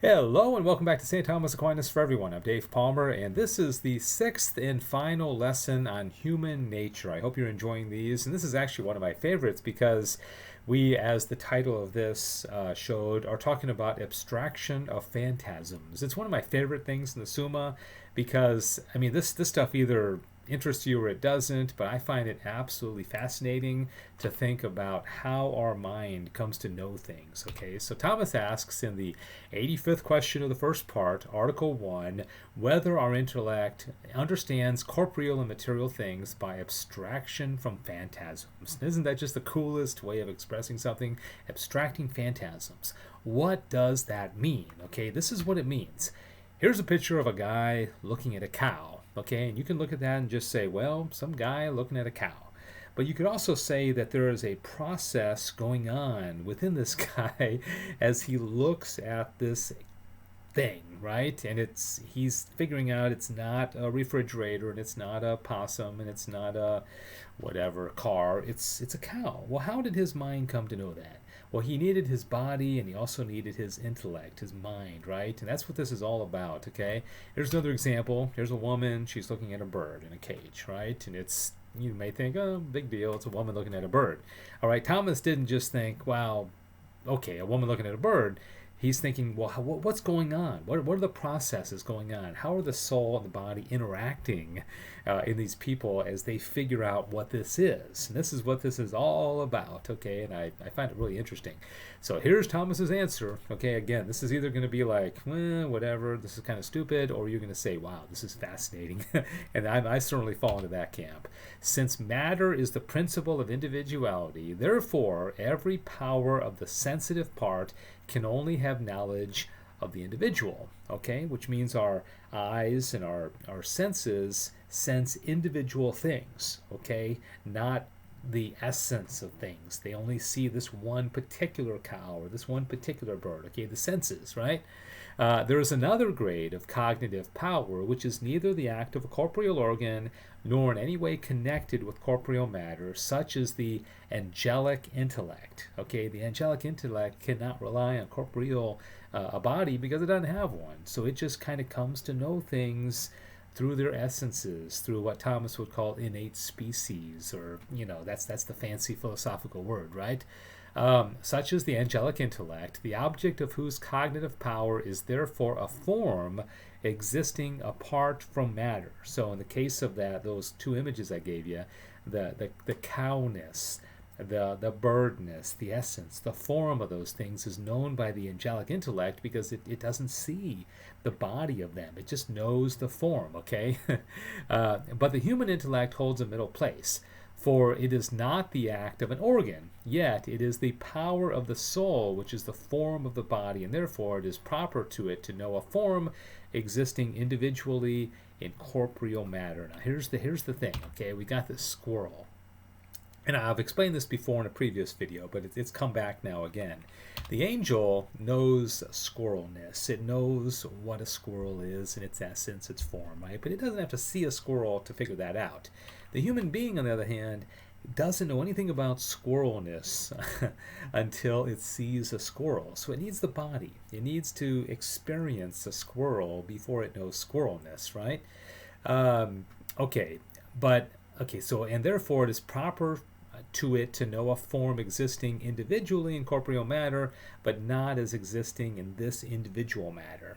Hello and welcome back to St. Thomas Aquinas for Everyone. I'm Dave Palmer, and this is the sixth and final lesson on human nature. I hope you're enjoying these, and this is actually one of my favorites because we, as the title of this showed, are talking about abstraction of phantasms. It's one of my favorite things in the Summa because, I mean, this stuff either interests you or it doesn't, but I find it absolutely fascinating to think about how our mind comes to know things. Okay, so Thomas asks in the 85th question of the first part, Article 1, whether our intellect understands corporeal and material things by abstraction from phantasms. Isn't that just the coolest way of expressing something? Abstracting phantasms. What does that mean? Okay, this is what it means. Here's a picture of a guy looking at a cow. Okay, and you can look at that and just say, well, some guy looking at a cow. But you could also say that there is a process going on within this guy as he looks at this thing, right? And he's figuring out it's not a refrigerator and it's not a possum and it's not a whatever car. It's a cow. Well, how did his mind come to know that? Well, he needed his body and he also needed his intellect, his mind, right? And that's what this is all about, okay? Here's another example. Here's a woman. She's looking at a bird in a cage, right? And you may think, oh, big deal. It's a woman looking at a bird. All right, Thomas didn't just think, wow, okay, a woman looking at a bird. He's thinking, well, what's going on? What are the processes going on? How are the soul and the body interacting in these people as they figure out what this is? And this is what this is all about, okay? And I find it really interesting. So here's Thomas's answer, okay? Again, this is either going to be like, whatever, this is kind of stupid, or you're going to say, wow, this is fascinating. And I certainly fall into that camp. Since matter is the principle of individuality, therefore, every power of the sensitive part can only have knowledge of the individual, okay? Which means our eyes and our senses sense individual things, okay? Not the essence of things. They only see this one particular cow or this one particular bird, okay? The senses, right? There is another grade of cognitive power which is neither the act of a corporeal organ nor in any way connected with corporeal matter, such as the angelic intellect. Okay, the angelic intellect cannot rely on corporeal a body because it doesn't have one. So it just kind of comes to know things through their essences, through what Thomas would call innate species, or that's the fancy philosophical word, right? Such as the angelic intellect, the object of whose cognitive power is therefore a form existing apart from matter. So in the case of those two images I gave you, the cowness, the birdness, the essence, the form of those things is known by the angelic intellect because it doesn't see the body of them. It just knows the form, okay? But the human intellect holds a middle place. For it is not the act of an organ, yet it is the power of the soul, which is the form of the body, and therefore it is proper to it to know a form existing individually in corporeal matter. Now here's the thing, okay? We got this squirrel. And I've explained this before in a previous video, but it's come back now again. The angel knows squirrelness. It knows what a squirrel is in its essence, its form, right? But it doesn't have to see a squirrel to figure that out. The human being, on the other hand, doesn't know anything about squirrelness until it sees a squirrel. So it needs the body. It needs to experience a squirrel before it knows squirrelness, right? So, and therefore it is proper to it to know a form existing individually in corporeal matter, but not as existing in this individual matter.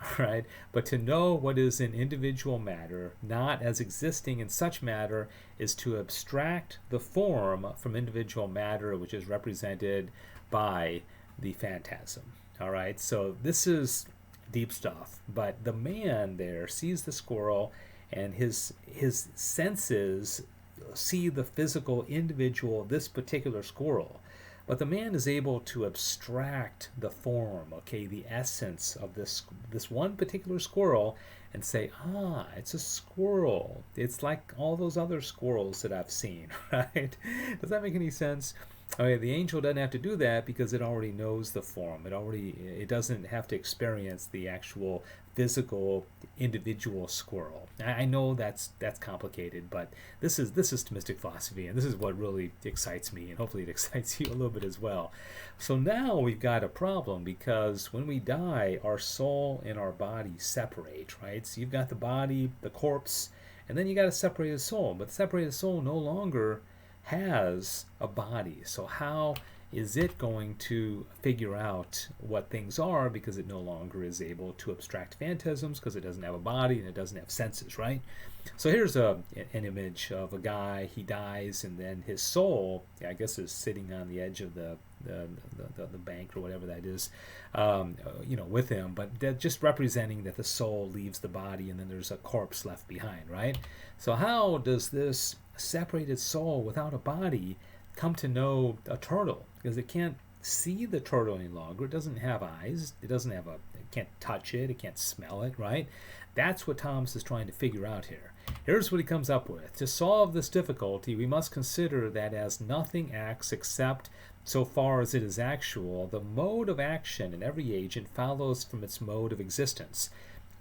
All right, but to know what is in individual matter, not as existing in such matter, is to abstract the form from individual matter, which is represented by the phantasm. All right, so this is deep stuff, but the man there sees the squirrel and his senses see the physical individual, this particular squirrel. But the man is able to abstract the form, okay, the essence of this one particular squirrel and say, it's a squirrel. It's like all those other squirrels that I've seen, right? Does that make any sense? Okay, the angel doesn't have to do that because it already knows the form. It doesn't have to experience the actual physical individual squirrel. I know that's complicated, but this is mystic philosophy, and this is what really excites me, and hopefully it excites you a little bit as well. So now we've got a problem because when we die, our soul and our body separate, right? So you've got the body, the corpse, and then you got a separated soul. But the separated soul no longer has a body. So how is it going to figure out what things are because it no longer is able to abstract phantasms because it doesn't have a body and it doesn't have senses, right? So here's an image of a guy. He dies, and then his soul, I guess, is sitting on the edge of the bank or whatever that is, with him. But they're just representing that the soul leaves the body, and then there's a corpse left behind, right? So how does this separated soul without a body come to know a turtle? Because it can't see the turtle any longer. It doesn't have eyes. It can't touch it. It can't smell it, right? That's what Thomas is trying to figure out here. Here's what he comes up with. To solve this difficulty, we must consider that as nothing acts except so far as it is actual, the mode of action in every agent follows from its mode of existence.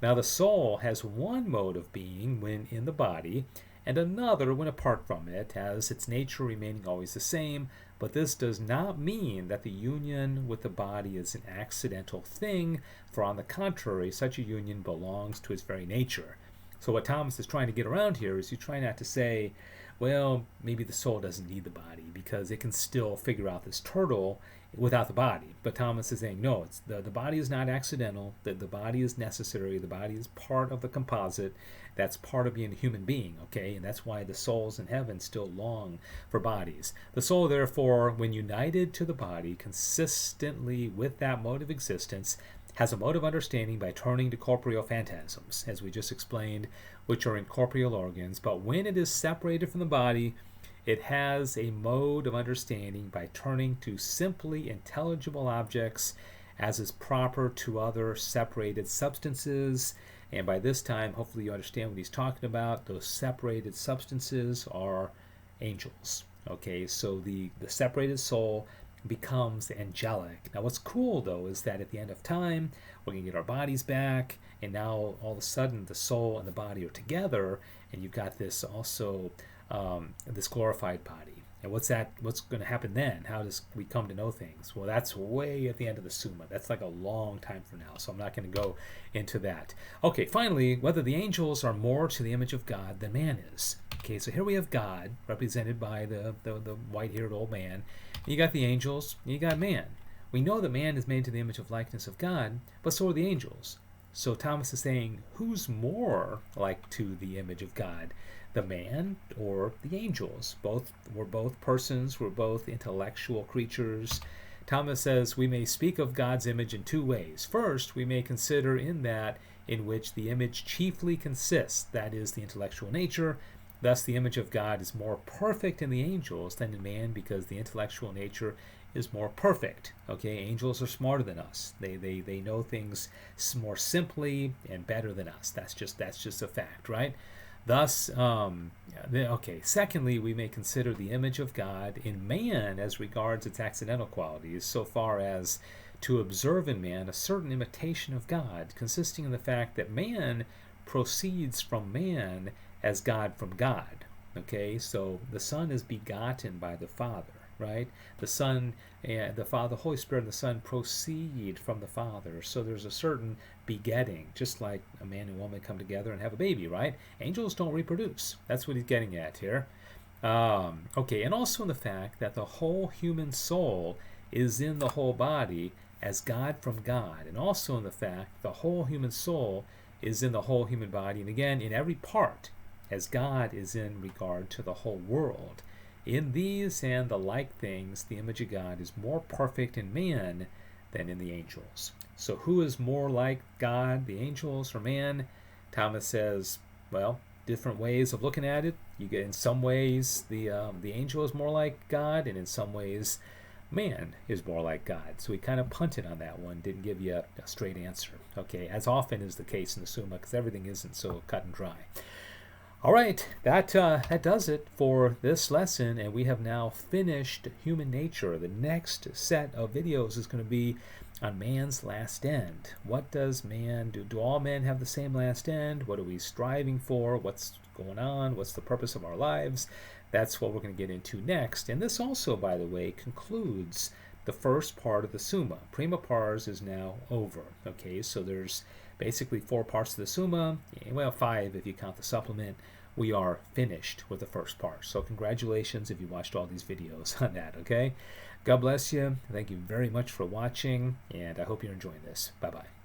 Now the soul has one mode of being when in the body, and another when apart from it, as its nature remaining always the same, but this does not mean that the union with the body is an accidental thing, for on the contrary, such a union belongs to its very nature. So what Thomas is trying to get around here is you try not to say, well, maybe the soul doesn't need the body because it can still figure out this turtle without the body. But Thomas is saying, no, the body is not accidental, that the body is necessary, the body is part of the composite, that's part of being a human being, okay? And that's why the souls in heaven still long for bodies. The soul, therefore, when united to the body, consistently with that mode of existence, has a mode of understanding by turning to corporeal phantasms, as we just explained, which are incorporeal organs. But when it is separated from the body, it has a mode of understanding by turning to simply intelligible objects, as is proper to other separated substances. And by this time, hopefully you understand what he's talking about. Those separated substances are angels. Okay, so the separated soul becomes angelic. Now what's cool though is that at the end of time we're going to get our bodies back, and now all of a sudden the soul and the body are together, and you've got this also this glorified body. And what's going to happen then? How does we come to know things? Well, that's way at the end of the Summa. That's like a long time from now, so I'm not going to go into that. Okay, finally, whether the angels are more to the image of God than man is. Okay, so here we have God represented by the white-haired old man. You got the angels, you got man. We know that man is made to the image of likeness of God, but so are the angels. So Thomas is saying, who's more like to the image of God? The man or the angels? We're both persons, we're both intellectual creatures. Thomas says we may speak of God's image in two ways. First, we may consider in that in which the image chiefly consists, that is, the intellectual nature. Thus, the image of God is more perfect in the angels than in man because the intellectual nature is more perfect. Okay, angels are smarter than us. They know things more simply and better than us. That's just a fact, right? Thus, secondly, we may consider the image of God in man as regards its accidental qualities, so far as to observe in man a certain imitation of God, consisting in the fact that man proceeds from man as God from God. Okay, so the Son is begotten by the Father, right? The Son and the Father, the Holy Spirit and the Son proceed from the Father. So there's a certain begetting, just like a man and woman come together and have a baby, right? Angels don't reproduce. That's what he's getting at here. And also in the fact that the whole human soul is in the whole body as God from God, and also in the fact the whole human soul is in the whole human body, and again in every part, as God is in regard to the whole world. In these and the like things, the image of God is more perfect in man than in the angels. So who is more like God, the angels or man? Thomas says, well, different ways of looking at it. You get in some ways the angel is more like God, and in some ways man is more like God. So he kind of punted on that one, didn't give you a straight answer. Okay, as often is the case in the Summa, because everything isn't so cut and dry. All right, that does it for this lesson, and we have now finished human nature. The next set of videos is going to be on man's last end. What does man do? Do all men have the same last end? What are we striving for? What's going on? What's the purpose of our lives? That's what we're going to get into next. And this also, by the way, concludes the first part of the Summa. Prima pars is now over. Okay, so there's basically 4 parts of the Summa. Well, 5 if you count the supplement. We are finished with the first part. So congratulations if you watched all these videos on that, okay? God bless you. Thank you very much for watching, and I hope you're enjoying this. Bye-bye.